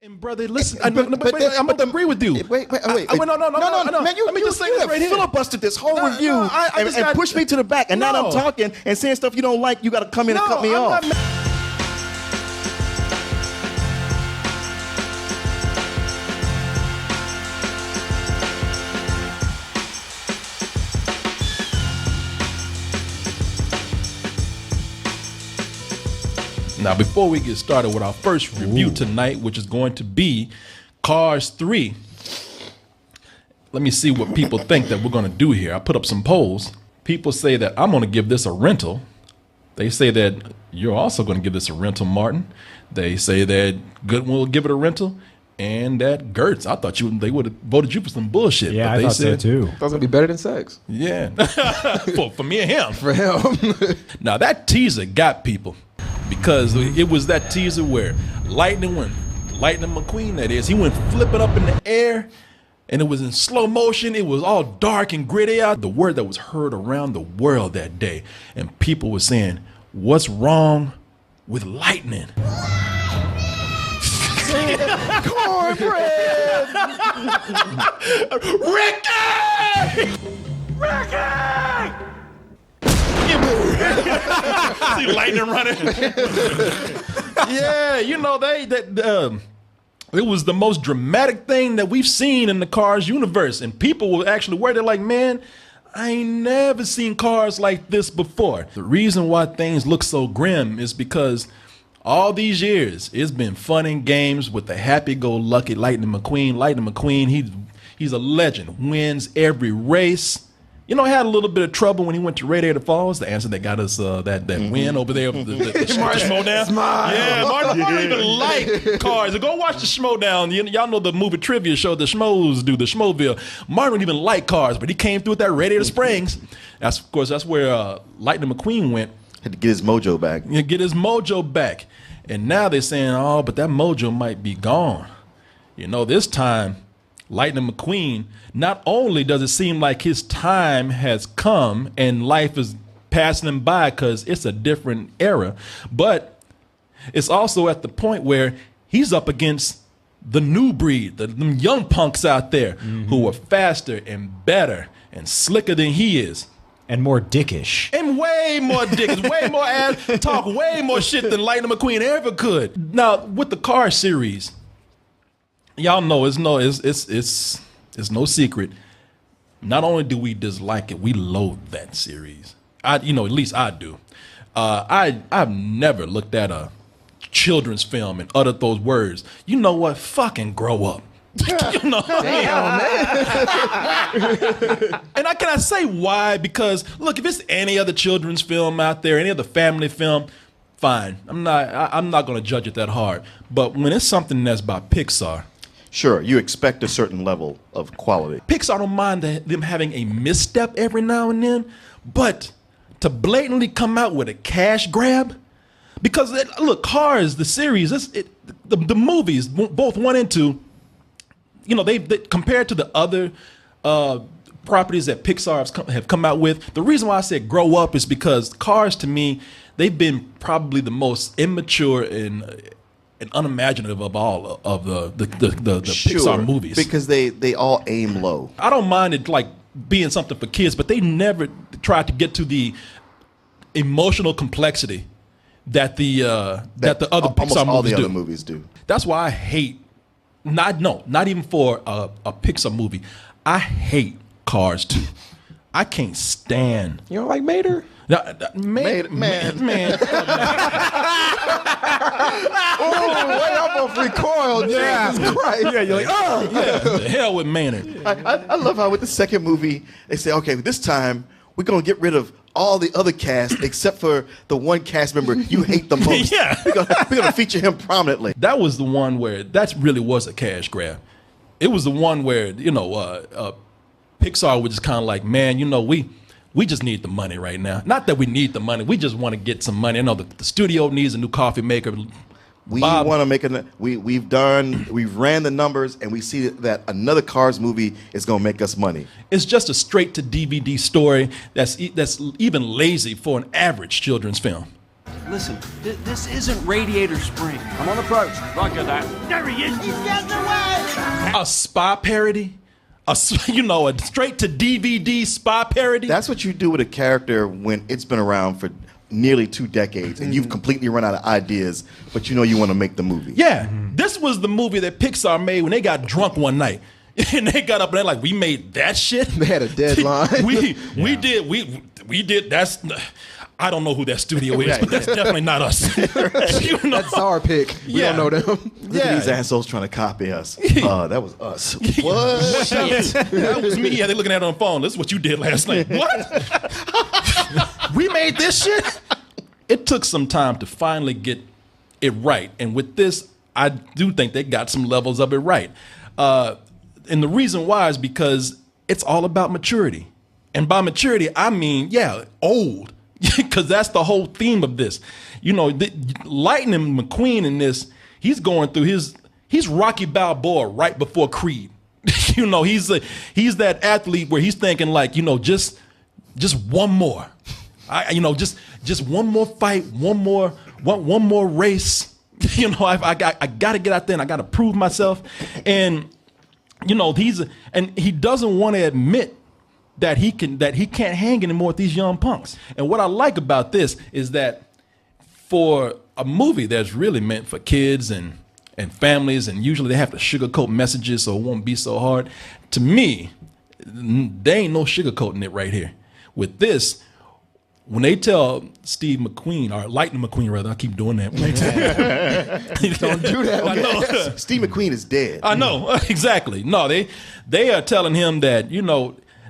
And brother, listen, I'm going to agree with you. Wait. No, Man, let me just say this right here. Filibustered this whole review and pushed me to the back. And now that I'm talking and saying stuff you don't like, you got to come in and cut me off. Now, before we get started with our first review tonight, which is going to be Cars 3, let me see what people think that we're going to do here. I put up some polls. People say that I'm going to give this a rental. They say that you're also going to give this a rental, Martin. They say that Goodwin will give it a rental, and that Gertz, I thought they would have voted you for some bullshit. Yeah, but I thought so too. That was gonna be better than sex. Yeah, for me and him. For him. Now that teaser got people because it was that teaser where Lightning McQueen, that is, he went flipping up in the air, and it was in slow motion. It was all dark and gritty out. The word that was heard around the world that day, and people were saying, "What's wrong with Lightning?" Cornbread! Ricky! See Lightning running. Yeah, you know it was the most dramatic thing that we've seen in the Cars universe, and people were actually worried. They're like, "Man, I ain't never seen cars like this before." The reason why things look so grim is because all these years it's been fun and games with the happy-go-lucky Lightning McQueen. Lightning McQueen, he's a legend, wins every race. You know, had a little bit of trouble when he went to Radiator Falls. The answer that got us that win over there, the Schmodown. Smile. Yeah, Martin even like cars. Go watch the Schmodown. Y'all know the movie trivia show the Schmoes do, the Schmoville. Martin don't even like cars, but he came through with that Radiator Springs. That's where Lightning McQueen went. Had to get his mojo back. Yeah, get his mojo back. And now they're saying, "Oh, but that mojo might be gone." You know, this time, Lightning McQueen, not only does it seem like his time has come and life is passing him by because it's a different era, but it's also at the point where he's up against the new breed, the young punks out there who are faster and better and slicker than he is. And more dickish. And way more dickish, way more ass, talk way more shit than Lightning McQueen ever could. Now, with the Car series, y'all know it's no secret. Not only do we dislike it, we loathe that series. At least I do. I've never looked at a children's film and uttered those words. You know what? Fucking grow up. You know? Damn, man. And can I say why? Because look, if it's any other children's film out there, any other family film, fine. I'm not going to judge it that hard. But when it's something that's by Pixar, Sure, you expect a certain level of quality. Pixar don't mind them having a misstep every now and then, but to blatantly come out with a cash grab, because look, Cars, the series, the movies, both 1 and 2, you know, they compared to the other properties that Pixar have come out with. The reason why I said grow up is because Cars, to me, they've been probably the most immature and unimaginative of all of the Sure, Pixar movies, because they all aim low. I don't mind it like being something for kids, but they never tried to get to the emotional complexity that the other Pixar all movies the do. other movies do. That's why I hate not even for a Pixar movie. I hate Cars 2. I can't stand. You don't like Mater? Man. Oh, way up off recoil. Jesus Christ. Yeah, you're like, oh. Yeah, the hell with Maynard. I love how with the second movie, they say, okay, this time we're going to get rid of all the other cast except for the one cast member you hate the most. Yeah. We're going to feature him prominently. That was the one where that really was a cash grab. It was the one where, you know, Pixar was just kind of like, man, you know, we just need the money right now. Not that we need the money. We just want to get some money. I know the studio needs a new coffee maker. We want to make we've ran the numbers, and we see that another Cars movie is going to make us money. It's just a straight to DVD story that's even lazy for an average children's film. Listen, this isn't Radiator Springs. I'm on approach. Roger that. There he is. He's getting away. A spy parody? A straight to DVD spy parody? That's what you do with a character when it's been around for nearly 2 decades and you've completely run out of ideas, but you want to make the movie. Yeah. This was the movie that Pixar made when they got drunk one night. And they got up and they're like, we made that shit? They had a deadline. we did. That's... I don't know who that studio is, but that's definitely not us. That's our pick. We don't know them. Look at these assholes trying to copy us. That was us. What? That was me. Yeah, they're looking at it on the phone. This is what you did last night. What? We made this shit? It took some time to finally get it right. And with this, I do think they got some levels of it right. And the reason why is because it's all about maturity. And by maturity, I mean, old. Because that's the whole theme of this. Lightning McQueen in this, he's going through he's Rocky Balboa right before Creed. He's that athlete where he's thinking like, just one more. Just one more fight, one more race. I got to get out there and I got to prove myself. And he doesn't want to admit that he can't hang anymore with these young punks. And what I like about this is that for a movie that's really meant for kids and families, and usually they have to sugarcoat messages so it won't be so hard. To me, there ain't no sugarcoating it right here. With this, when they tell Steve McQueen, or Lightning McQueen rather, I keep doing that. Don't do that. I know. Steve McQueen is dead. I know, exactly. No, they are telling him that,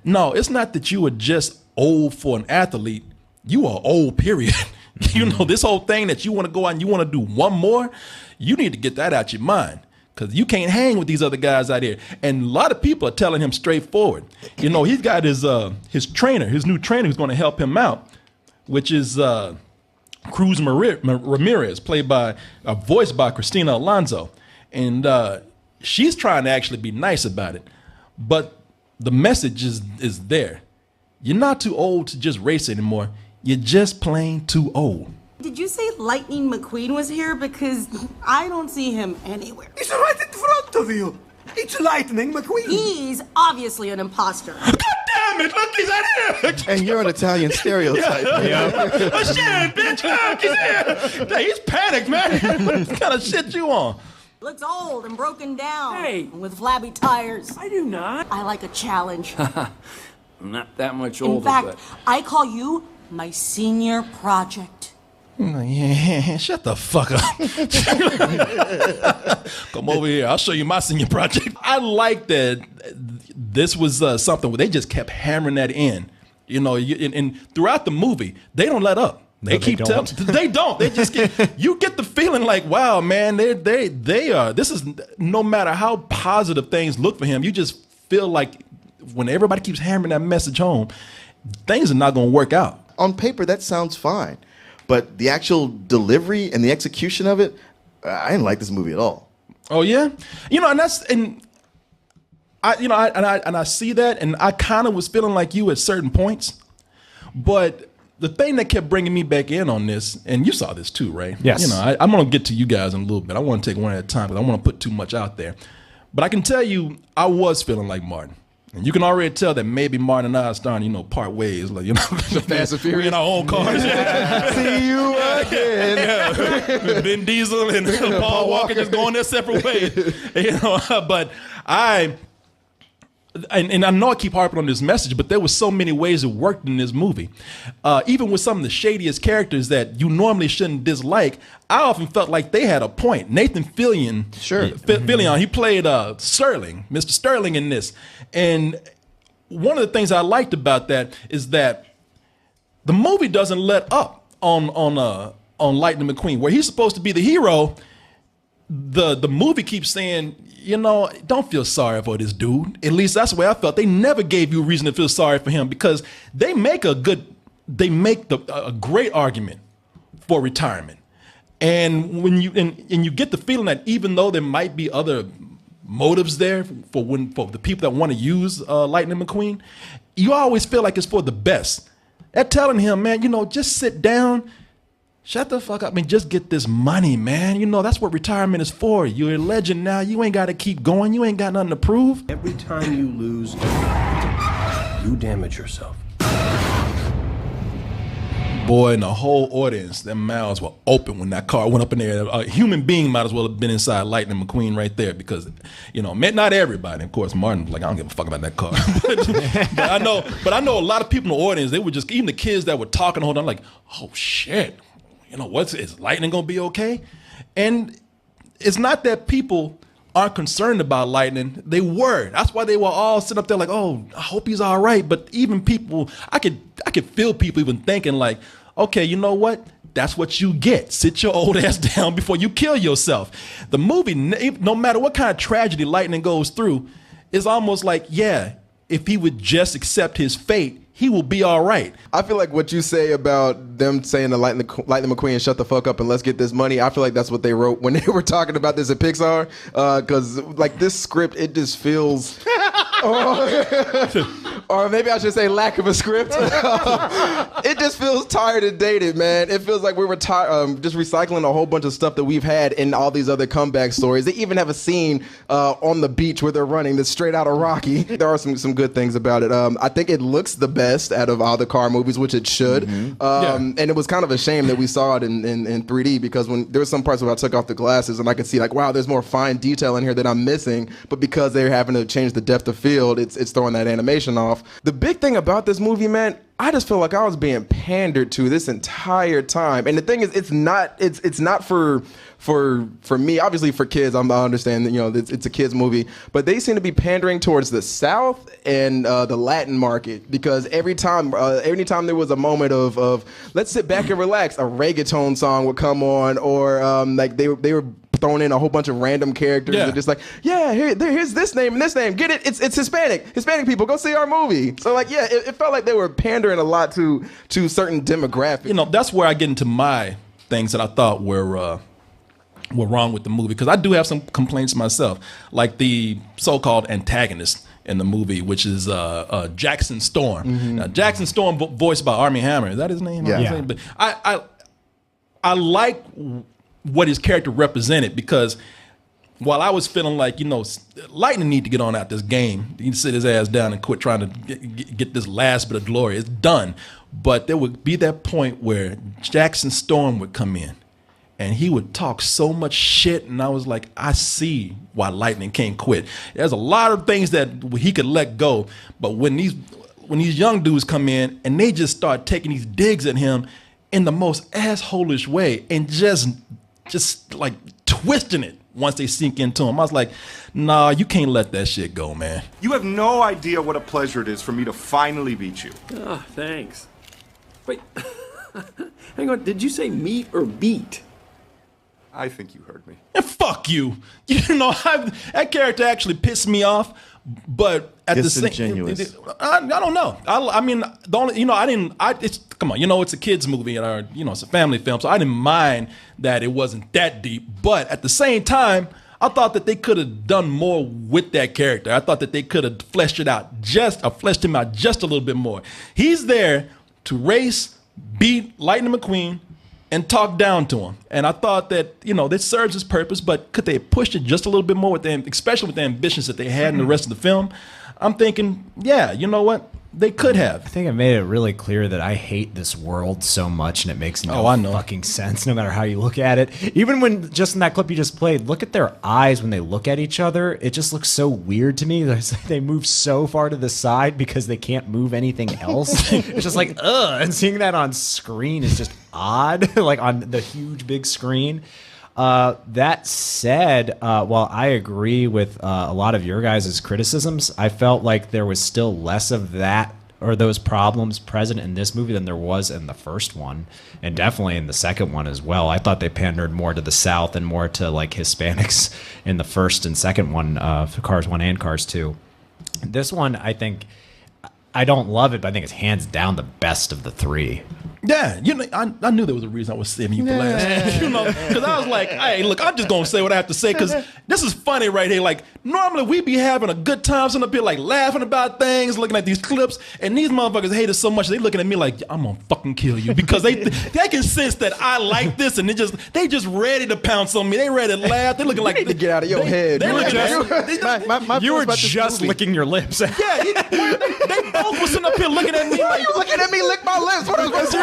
no, it's not that you are just old for an athlete. You are old, period. This whole thing that you want to go out and you want to do one more, you need to get that out your mind. Because you can't hang with these other guys out here. And a lot of people are telling him straightforward. He's got his trainer, his new trainer who's going to help him out, which is Cruz Ramirez, voiced by Christina Alonso. And she's trying to actually be nice about it. But the message is there. You're not too old to just race anymore. You're just plain too old. Did you say Lightning McQueen was here? Because I don't see him anywhere. He's right in front of you. It's Lightning McQueen. He's obviously an imposter. God damn it! Look, he's out here. And you're an Italian stereotype. Oh shit, bitch! Look, he's here. He's panicked, man. What kind of shit you on? Looks old and broken down. Hey. With flabby tires. I do not. I like a challenge. I'm not that much older, In fact, but... I call you my senior project. Yeah, shut the fuck up. Come over here. I'll show you my senior project. I like that this was something where they just kept hammering that in. And throughout the movie, they don't let up. They keep telling. They don't. They just you get the feeling like, wow, man, they are. This is no matter how positive things look for him. You just feel like when everybody keeps hammering that message home, things are not going to work out. On paper, that sounds fine, but the actual delivery and the execution of it, I didn't like this movie at all. Oh yeah, I see that, and I kind of was feeling like you at certain points, but. The thing that kept bringing me back in on this, and you saw this too, right? Yes. I'm going to get to you guys in a little bit. I want to take one at a time because I don't want to put too much out there. But I can tell you, I was feeling like Martin. And you can already tell that maybe Martin and I are starting, part ways. Like, Fast and Furious. We're in our own cars. See you again. Vin Diesel and Paul Walker just going their separate ways. But and I know I keep harping on this message, but there were so many ways it worked in this movie. Even with some of the shadiest characters that you normally shouldn't dislike, I often felt like they had a point. Nathan Fillion, Fillion, he played Sterling, Mr. Sterling in this. And one of the things I liked about that is that the movie doesn't let up on Lightning McQueen. Where he's supposed to be the hero, the movie keeps saying, don't feel sorry for this dude. At least that's the way I felt. They never gave you a reason to feel sorry for him because they make a great argument for retirement. And when you get the feeling that even though there might be other motives there for the people that want to use Lightning McQueen, you always feel like it's for the best. They're telling him, man, just sit down, Shut the fuck up. I mean, just get this money, man. You know, that's what retirement is for. You're a legend now. You ain't got to keep going. You ain't got nothing to prove. Every time you lose, you damage yourself. Boy, and the whole audience, their mouths were open when that car went up in there. A human being might as well have been inside Lightning McQueen right there because, you know, not everybody. Of course, Martin was like, I don't give a fuck about that car. but I know a lot of people in the audience, they were just, even the kids that were talking, hold on, like, oh shit, you know, is Lightning gonna be okay? And it's not that people aren't concerned about Lightning. They were. That's why they were all sitting up there like, oh, I hope he's all right. But even people, I could feel people even thinking like, okay, you know what? That's what you get. Sit your old ass down before you kill yourself. The movie, no matter what kind of tragedy Lightning goes through, is almost like, yeah, if he would just accept his fate, he will be all right. I feel like what you say about them saying to Lightning McQueen, shut the fuck up and let's get this money, I feel like that's what they wrote when they were talking about this at Pixar. Because like this script, it just feels... or maybe I should say lack of a script. It just feels tired and dated, man. It feels like we were just recycling a whole bunch of stuff that we've had in all these other comeback stories. They even have a scene on the beach where they're running that's straight out of Rocky. There are some good things about it. I think it looks the best out of all the car movies, which it should. And it was kind of a shame that we saw it in 3D because when there were some parts where I took off the glasses and I could see like, wow, there's more fine detail in here that I'm missing. But because they're having to change the depth of field, it's throwing that animation off. The big thing about this movie, man, I just feel like I was being pandered to this entire time. And the thing is, it's not for me. Obviously, for kids, I understand that, you know, it's a kids movie, but they seem to be pandering towards the South and the Latin market because every time there was a moment of let's sit back and relax, a reggaeton song would come on, or like they were throwing in a whole bunch of random characters and just like, yeah, here's this name and this name. Get it? It's Hispanic people, go see our movie. So like, yeah, it felt like they were pandering a lot to certain demographics. You know, that's where I get into my things that I thought were wrong with the movie, because I do have some complaints myself, like the so-called antagonist in the movie, which is Jackson Storm. Now, Jackson Storm, voiced by Armie Hammer, is that his name? Yeah. But I like what his character represented, because while I was feeling like, you know, Lightning need to get on out this game, he need to sit his ass down and quit trying to get this last bit of glory. It's done. But there would be that point where Jackson Storm would come in and he would talk so much shit, and I was like, I see why Lightning can't quit. There's a lot of things that he could let go, but when these young dudes come in and they just start taking these digs at him in the most assholish way and just like twisting it once they sink into him, I was like, nah, you can't let that shit go, man. You have no idea what a pleasure it is for me to finally beat you. Ah, thanks. Wait, hang on, did you say meet or beat? I think you heard me. And fuck you. You know, that character actually pissed me off, but at the same, I don't know. I mean, the only, you know, come on, you know, it's a kids movie and you know, it's a family film, so I didn't mind that it wasn't that deep. But at the same time, I thought that they could have done more with that character. I thought that they could have fleshed him out just a little bit more. He's there to race, beat Lightning McQueen, and talk down to him. And I thought that, you know, this serves its purpose, but could they have pushed it just a little bit more with them, especially with the ambitions that they had in the rest of the film? I'm thinking, yeah, you know what? They could have. I think I made it really clear that I hate this world so much, and it makes no fucking sense, no matter how you look at it. Even when, just in that clip you just played, look at their eyes when they look at each other. It just looks so weird to me. They move so far to the side because they can't move anything else. It's just like, ugh. And seeing that on screen is just odd, like on the huge big screen. That said, while I agree with a lot of your guys' criticisms, I felt like there was still less of that or those problems present in this movie than there was in the first one, and definitely in the second one as well. I thought they pandered more to the South and more to like Hispanics in the first and second one, for Cars 1 and Cars 2. This one, I think, I don't love it, but I think it's hands down the best of the three. Yeah, I knew there was a reason I was saving you for last. Because I was like, hey, look, I'm just gonna say what I have to say because this is funny right here. Like normally we be having a good time, sitting up here like laughing about things, looking at these clips, and these motherfuckers hate it so much they looking at me like I'm gonna fucking kill you because they can sense that I like this and they just ready to pounce on me. They ready to laugh. They looking like to get out of your head. You were just licking your lips. Yeah, they both were sitting up here looking at me. Why are you looking at me? Lick my lips.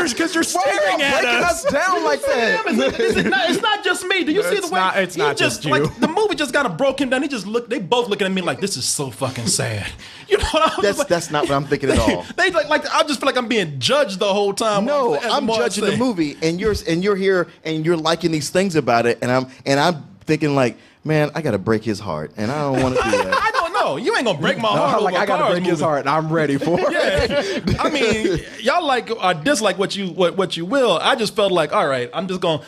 Because you're staring at breaking us down like that. It's not just me. Do you see the way? It's not just you. Like, the movie just kind of broke him down. They both looking at me like this is so fucking sad. You know what I was That's not what I'm thinking at all. They like I just feel like I'm being judged the whole time. No, I'm judging the movie, and you're here and you're liking these things about it, and I'm thinking like, man, I gotta break his heart, and I don't want to do that. I don't know. You ain't gonna break my heart. Like I gotta break his heart, and I'm ready for it. Yeah, I mean, y'all like or dislike what you will. I just felt like, all right, I'm just gonna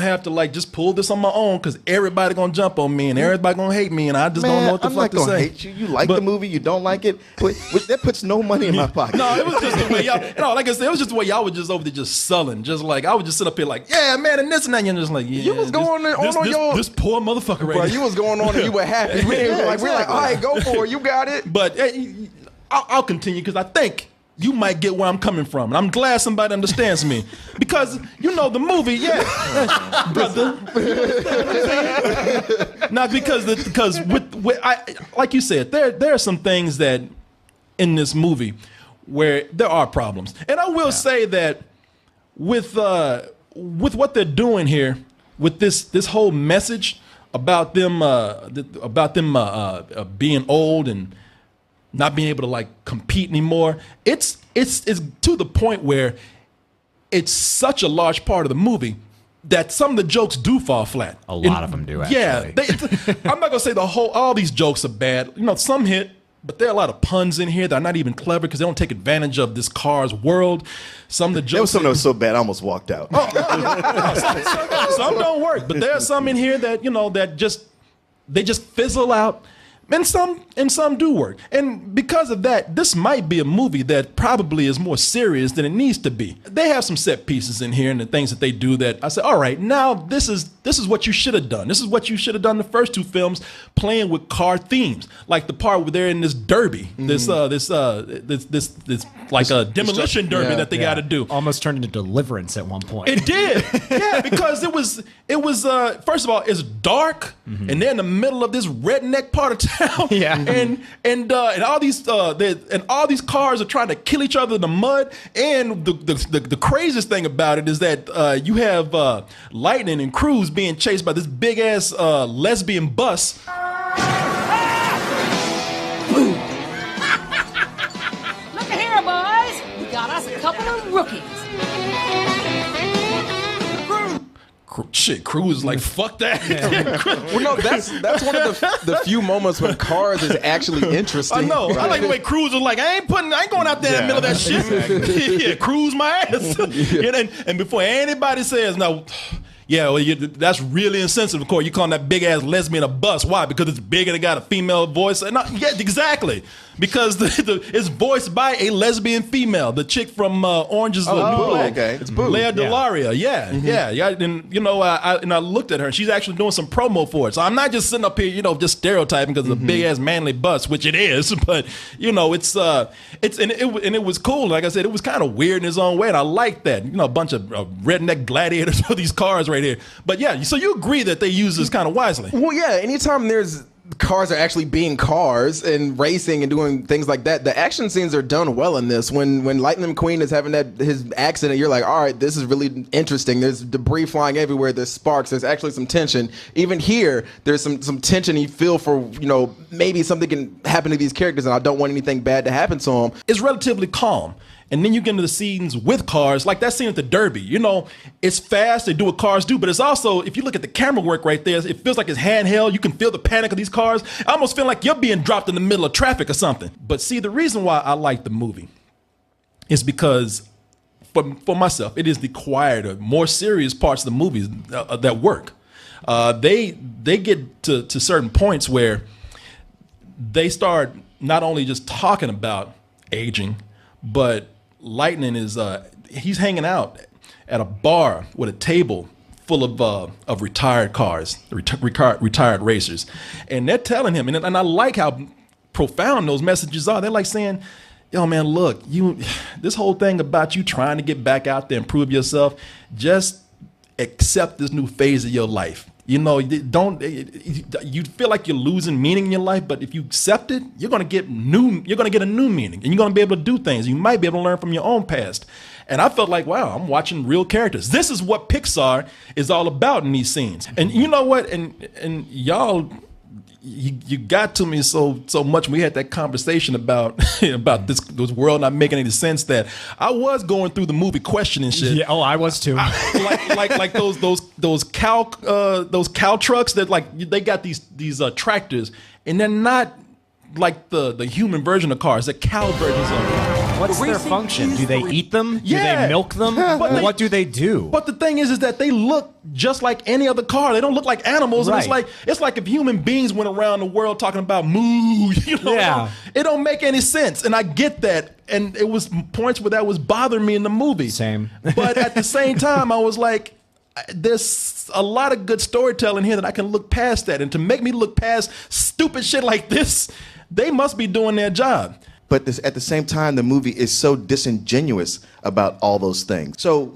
have to like just pull this on my own because everybody gonna jump on me and everybody gonna hate me and I just don't know what the fuck to say. I'm not gonna hate you. You like the movie, you don't like it. That puts no money in my pocket. No, it was just the way y'all. Like I said, it was just the way y'all were just over there just sullen, just like I would just sit up here like, yeah, man, and this and that. And you're just like, yeah, you was going on your this poor motherfucker right bro, here. You was going on and you were happy. We're like, all right, go for it. You got it. But I'll continue because I think you might get where I'm coming from. And I'm glad somebody understands me. Because, the movie, brother. Not because like you said, there are some things that in this movie where there are problems. And I will say that with what they're doing here, with this whole message about them being old and not being able to like compete anymore. It's to the point where it's such a large part of the movie that some of the jokes do fall flat. A lot of them do, actually. Yeah, I'm not gonna say all these jokes are bad. Some hit, but there are a lot of puns in here that are not even clever because they don't take advantage of this Cars world. Some of the jokes. There was something that was so bad I almost walked out. Some don't work, but there are some in here that that just fizzle out. And some do work. And because of that, this might be a movie that probably is more serious than it needs to be. They have some set pieces in here and the things that they do that I say, all right, now this is what you should have done. This is what you should have done the first two films, playing with car themes. Like the part where they're in this derby, this like a demolition derby that they got to do. Almost turned into Deliverance at one point. It did. Yeah, because it was first of all, it's dark and they're in the middle of this redneck part of town. Yeah, and all these cars are trying to kill each other in the mud. And the craziest thing about it is that you have Lightning and Cruz being chased by this big ass lesbian bus. Look here, boys. We got us a couple of rookies. Shit, Cruz is like, fuck that. Well, no, that's one of the few moments when Cars is actually interesting. I know. Right? I like the way Cruz was like, I ain't going out there in the middle of that shit. Exactly. Yeah, Cruz my ass. And before anybody says no. Yeah, well, that's really insensitive. Of course, you calling that big ass lesbian a bus. Why? Because it's big and it got a female voice. Yeah, exactly. Because it's voiced by a lesbian female, the chick from Orange Is the New Black. Okay. It's Boo. Leah Delaria. Yeah, yeah. And I looked at her, and she's actually doing some promo for it. So I'm not just sitting up here, just stereotyping because it's a big ass manly bus, which it is. But it was cool. Like I said, it was kind of weird in its own way, and I liked that. A bunch of redneck gladiators for these cars right here. But yeah, so you agree that they use this kind of wisely? Well, yeah. Anytime there's cars are actually being cars and racing and doing things like that, the action scenes are done well in this. When Lightning McQueen is having his accident, you're like, all right, this is really interesting. There's debris flying everywhere. There's sparks. There's actually some tension. Even here, there's some tension you feel for, maybe something can happen to these characters and I don't want anything bad to happen to them. It's relatively calm. And then you get into the scenes with cars, like that scene at the Derby. It's fast, they do what cars do, but it's also, if you look at the camera work right there, it feels like it's handheld. You can feel the panic of these cars. I almost feel like you're being dropped in the middle of traffic or something. But see, the reason why I like the movie is because, for myself, it is the quieter, more serious parts of the movies that work. They get to certain points where they start not only just talking about aging, but Lightning is he's hanging out at a bar with a table full of retired cars, retired racers, and they're telling him, and I like how profound those messages are. They're like saying, yo, man, look, this whole thing about you trying to get back out there and prove yourself, just accept this new phase of your life. You know, you feel like you're losing meaning in your life, but if you accept it, you're gonna get a new meaning, and you're gonna be able to do things. You might be able to learn from your own past. And I felt like, wow, I'm watching real characters. This is what Pixar is all about in these scenes. And you know what? And y'all, you got to me so much when we had that conversation about this world not making any sense, that I was going through the movie questioning shit. Yeah, I was too. like those cow trucks that, like, they got these tractors, and they're not like the human version of cars, the cow versions of them. What's their function? Do they eat them? Yeah. Do they milk them? What do they do? But the thing is that they look just like any other car. They don't look like animals. Right. And it's like if human beings went around the world talking about moo. You know, Yeah. it don't make any sense. And I get that. And it was points where that was bothering me in the movie. Same. But at the same time, I was like, there's a lot of good storytelling here that I can look past that. And to make me look past stupid shit like this, they must be doing their job. But at the same time, the movie is so disingenuous about all those things. So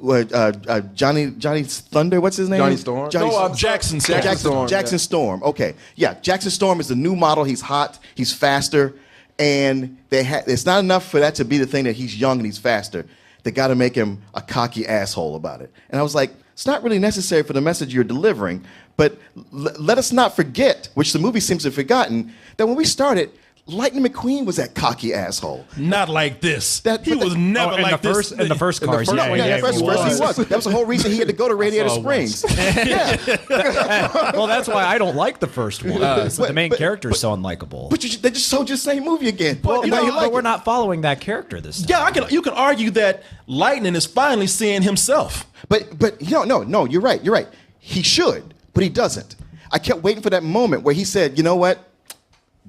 Johnny Thunder, what's his name? Johnny Storm. Jackson Storm. Jackson Storm. Okay, yeah, Jackson Storm is the new model. He's hot. He's faster, and it's not enough for that to be the thing that he's young and he's faster. They got to make him a cocky asshole about it. And I was like, it's not really necessary for the message you're delivering. But let us not forget, which the movie seems to have forgotten, that when we started, Lightning McQueen was that cocky asshole. Not like this. He was never like this. In the first Cars, he was. That was the whole reason he had to go to Radiator Springs. Well, that's why I don't like the first one. The main character is so unlikable. But they just sold you the same movie again. But we're not following that character this time. Yeah, you can argue that Lightning is finally seeing himself. But no, you're right. You're right. He should, but he doesn't. I kept waiting for that moment where he said, you know what?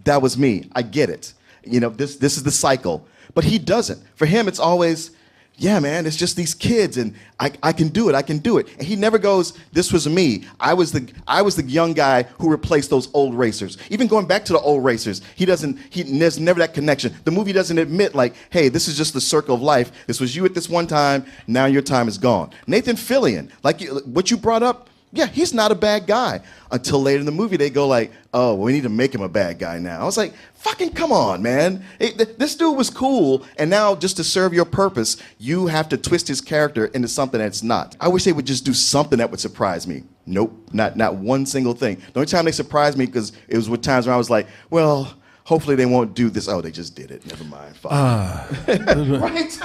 That was me. I get it. You know, this is the cycle. But he doesn't. For him, it's always, yeah, man, it's just these kids, and I can do it. I can do it. And he never goes, this was me. I was the young guy who replaced those old racers. Even going back to the old racers, there's never that connection. The movie doesn't admit, like, hey, this is just the circle of life. This was you at this one time. Now your time is gone. Nathan Fillion, like what you brought up, yeah, he's not a bad guy. Until later in the movie, they go like, oh, we need to make him a bad guy now. I was like, fucking come on, man. This dude was cool, and now just to serve your purpose, you have to twist his character into something that's not. I wish they would just do something that would surprise me. Nope, not one single thing. The only time they surprised me, because it was with times when I was like, well, hopefully they won't do this. Oh, they just did it. Never mind. Right?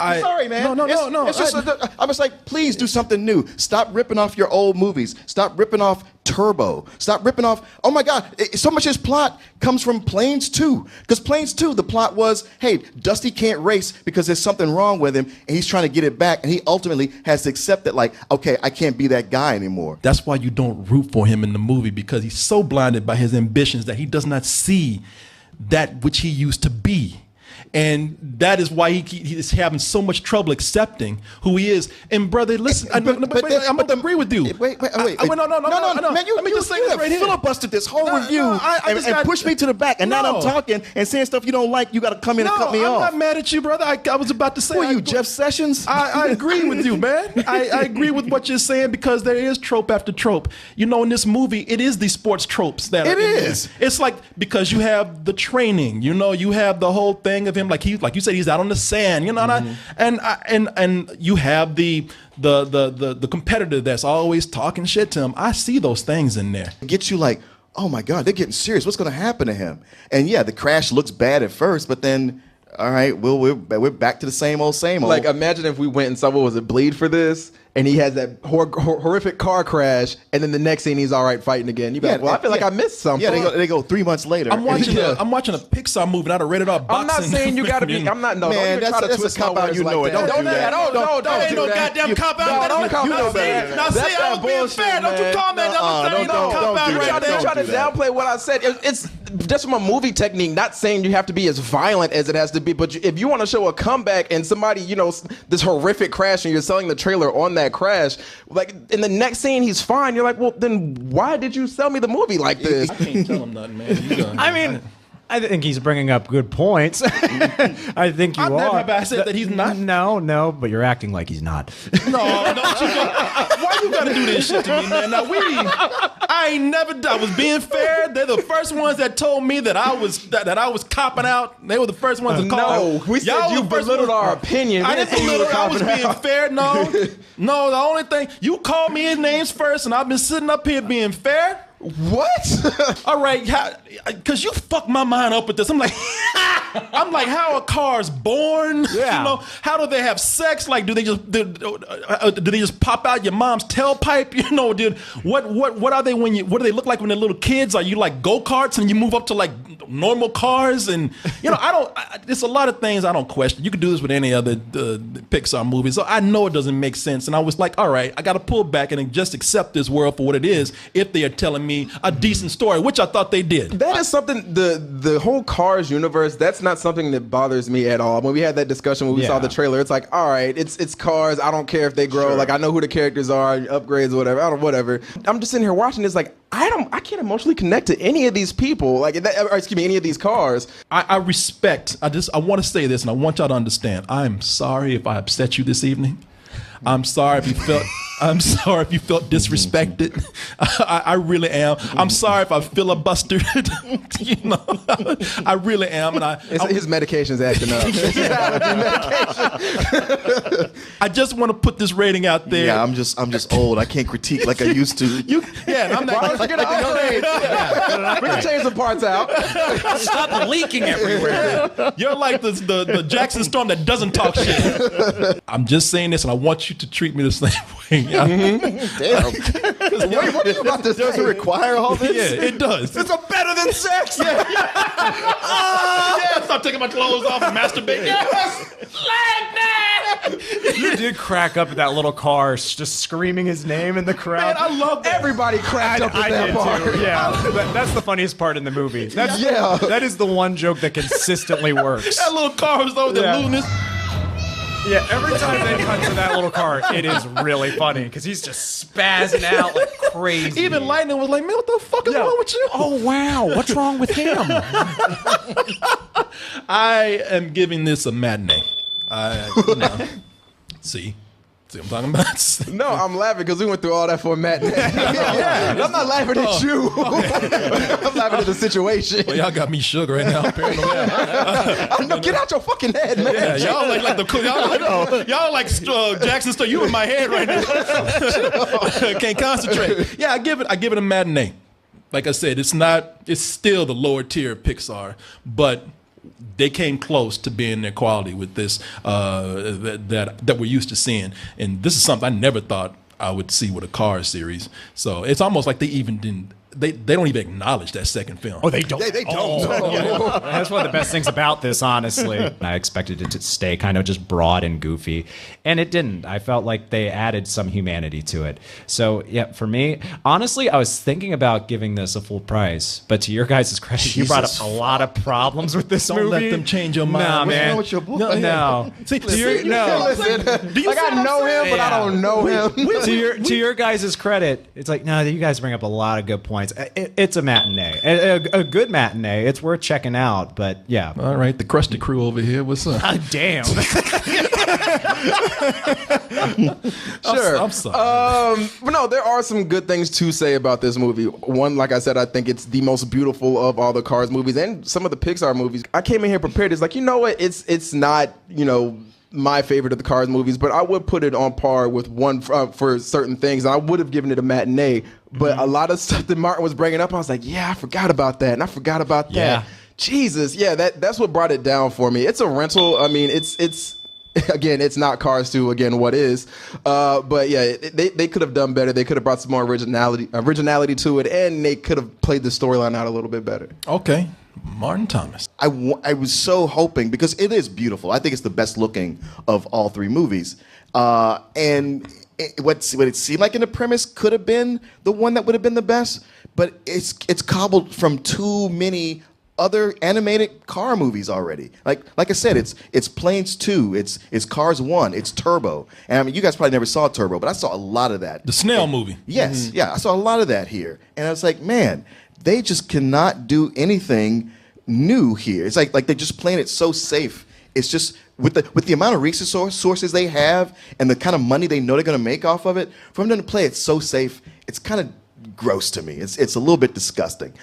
I'm sorry, man. No. I was like, please do something new. Stop ripping off your old movies. Stop ripping off Turbo. Stop ripping off. Oh my God! So much of his plot comes from Planes 2. Because Planes 2, the plot was, hey, Dusty can't race because there's something wrong with him, and he's trying to get it back, and he ultimately has to accept that, like, okay, I can't be that guy anymore. That's why you don't root for him in the movie, because he's so blinded by his ambitions that he does not see that which he used to be. And that is why he is having so much trouble accepting who he is. And brother, listen, I'm going to agree with you. Wait. No. Man, you filibustered this whole review and pushed me to the back. And now I'm talking and saying stuff you don't like. You got to come in and cut me off. I'm not mad at you, brother. I was about to say. Who are you, Jeff Sessions? I agree with you, man. I agree with what you're saying, because there is trope after trope. You know, in this movie, it is these sports tropes that it is. It's like, because you have the training, you know, you have the whole thing of him, like you said, he's out on the sand, you know, and you have the competitor that's always talking shit to him. I see those things in there. It gets you like, oh my God, they're getting serious. What's going to happen to him? And yeah, the crash looks bad at first, but then, all right, we're back to the same old. Like, imagine if we went and someone was a bleed for this, and he has that horrific car crash, and then the next scene he's all right fighting again. You be like, well, I feel like I missed something. Yeah, they go 3 months later. I'm watching a Pixar movie, not a rated R boxing. I'm not saying you got to be. I'm not. No, man, don't even try to twist my words like that. Don't do that. Don't ain't no goddamn cop out. Don't better. Now see, I was being fair. Don't you comment on the thing. Don't try to downplay what I said. just from a movie technique, not saying you have to be as violent as it has to be, but if you want to show a comeback and somebody, this horrific crash and you're selling the trailer on that crash, like in the next scene he's fine, you're like, well, then why did you sell me the movie like this? I can't tell him nothing, man. I mean, I think he's bringing up good points. I think you are. Have I said that he's not? No, but you're acting like he's not. No, why you gotta do this shit to me, man? Now I was being fair. They're the first ones that told me that I was copping out. They were the first ones to call. No, we said you belittled our opinion. I didn't belittle. I was being fair. No, the only thing you called me his names first, and I've been sitting up here being fair. What? All right, because you fucked my mind up with this. I'm like, how are cars born? Yeah. How do they have sex? Like, do they just pop out your mom's tailpipe? Dude, what are they what do they look like when they're little kids? Are you like go-karts and you move up to like normal cars? And there's a lot of things I don't question. You could do this with any other Pixar movie, so I know it doesn't make sense. And I was like, all right, I got to pull back and just accept this world for what it is. If they are telling me a decent story, which I thought they did. That is something, the whole Cars universe, that's not something that bothers me at all. When we had that discussion when we saw the trailer, it's like, all right, it's Cars. I don't care if they grow. Sure. Like, I know who the characters are, upgrades or whatever. Whatever. I'm just sitting here watching this like, I can't emotionally connect to any of these people. Any of these cars. I respect, I want to say this, and I want y'all to understand. I'm sorry if I upset you this evening. I'm sorry if you felt disrespected. I really am. I'm sorry if I filibustered. I really am. And his medication's acting up. I just want to put this rating out there. Yeah, I'm just old. I can't critique like I used to. I'm not. We can change some parts out. Stop leaking everywhere. You're like the Jackson Storm that doesn't talk shit. I'm just saying this, and I want you to treat me the same way. Damn. Wait, what are you about to say? Does it require all this? Yeah, it does. It's a better than sex. Yeah. Stop taking my clothes off and masturbate. Yes. You did crack up at that little car just screaming his name in the crowd. Man, I love that. Everybody cracked up at that part. Too. Yeah, that's the funniest part in the movie. That is the one joke that consistently works. That little car was over there losing his. Yeah, every time they cut to that little car, it is really funny because he's just spazzing out like crazy. Even Lightning was like, man, what the fuck is wrong with you? Oh, wow. What's wrong with him? I am giving this a matinee. See what I'm talking about? No, I'm laughing because we went through all that for a matinee. I'm not laughing at you. I'm laughing at the situation. Well, y'all got me shook right now. No, get out your fucking head, man. Yeah, y'all like Jackson Storm. You in my head right now. Can't concentrate. Yeah, I give it a matinee. Like I said, it's still the lower tier of Pixar, but they came close to being their quality with this that we're used to seeing. And this is something I never thought I would see with a Cars series. So it's almost like they even didn't. They don't even acknowledge that second film. Oh, they don't. They don't. Oh. That's one of the best things about this, honestly. I expected it to stay kind of just broad and goofy, and it didn't. I felt like they added some humanity to it. So, yeah, for me, honestly, I was thinking about giving this a full price, but to your guys' credit, you brought up a lot of problems with this movie. Don't let them change your mind. Nah, man. What's wrong with your boy? No. See, Listen, I know him, but I don't know him. To your guys' credit, it's like, no, you guys bring up a lot of good points. It's a matinee, a good matinee. It's worth checking out, but yeah. All right, the Krusty Crew over here. What's up? Damn. Sure. I'm sorry. But no, there are some good things to say about this movie. One, like I said, I think it's the most beautiful of all the Cars movies and some of the Pixar movies. I came in here prepared. It's like, you know what? It's not, my favorite of the Cars movies, but I would put it on par with one for certain things. And I would have given it a matinee. But a lot of stuff that Martin was bringing up, I was like, yeah, I forgot about that. And I forgot about that. Yeah. Jesus. Yeah, that's what brought it down for me. It's a rental. I mean, it's again, it's not Cars 2, again, what is. But yeah, they could have done better. They could have brought some more originality to it, and they could have played the storyline out a little bit better. Okay. Martin Thomas. I was so hoping, because it is beautiful. I think it's the best looking of all three movies. And what it seemed like in the premise could have been the one that would have been the best, but it's cobbled from too many other animated car movies already. Like I said, it's Planes 2, it's Cars 1, it's Turbo. And I mean, you guys probably never saw Turbo, but I saw a lot of that. The Snell movie. Yes, yeah, I saw a lot of that here. And I was like, man, they just cannot do anything new here. It's like they're just playing it so safe. It's just with the amount of resources they have and the kind of money they know they're going to make off of it, for them to play it so safe, it's kind of gross to me. It's a little bit disgusting.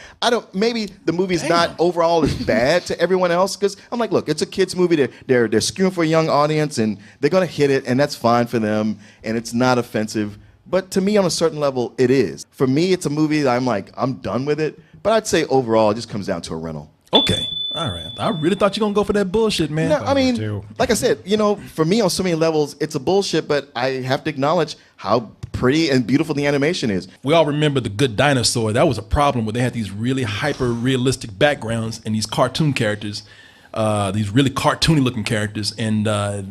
Maybe the movie's not overall as bad to everyone else, because I'm like, look, it's a kids movie. They're skewing for a young audience, and they're going to hit it, and that's fine for them, and it's not offensive. But to me, on a certain level, it is. For me, it's a movie that I'm done with it. But I'd say overall, it just comes down to a rental. Okay. All right. I really thought you were going to go for that bullshit, man. No, I mean, like I said, for me on so many levels, it's a bullshit, but I have to acknowledge how pretty and beautiful the animation is. We all remember The Good Dinosaur. That was a problem where they had these really hyper-realistic backgrounds and these cartoon characters, these really cartoony-looking characters. And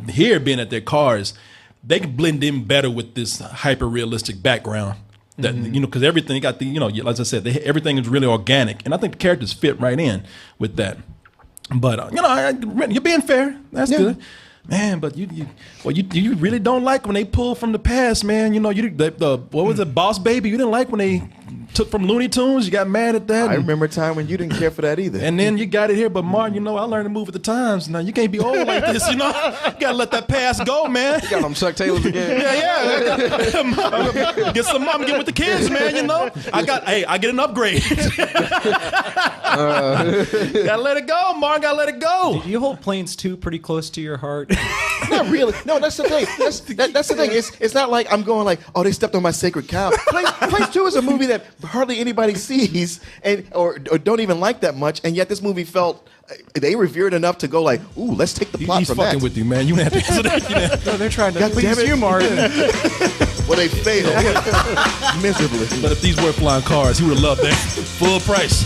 here, being at their cars, they can blend in better with this hyper-realistic background. That because everything got as I said, everything is really organic, and I think the characters fit right in with that. But you're being fair. That's good, man. But you really don't like when they pull from the past, man. What was it, Boss Baby? You didn't like when they took from Looney Tunes. You got mad at that. I remember a time when you didn't care for that either. And then you got it here. But Martin, I learned to move with the times. Now you can't be old like this. You gotta let that past go, man. You got them Chuck Taylors again. Yeah. Get some mom, get with the kids, man. I get an upgrade. Gotta let it go, Martin. Gotta let it go. Do you hold Planes 2 pretty close to your heart? Not really. No, that's the thing. That's the thing. It's not like I'm going like, oh, they stepped on my sacred cow. Planes 2 is a movie that hardly anybody sees or don't even like that much, and yet this movie felt they revered enough to go like, ooh, let's take the plot He's from fucking that. with you, man. You have to answer that. No, they're trying to God please damn it. you, Martin. Well, they failed miserably. But if these were flying cars, he would have loved that. Full price.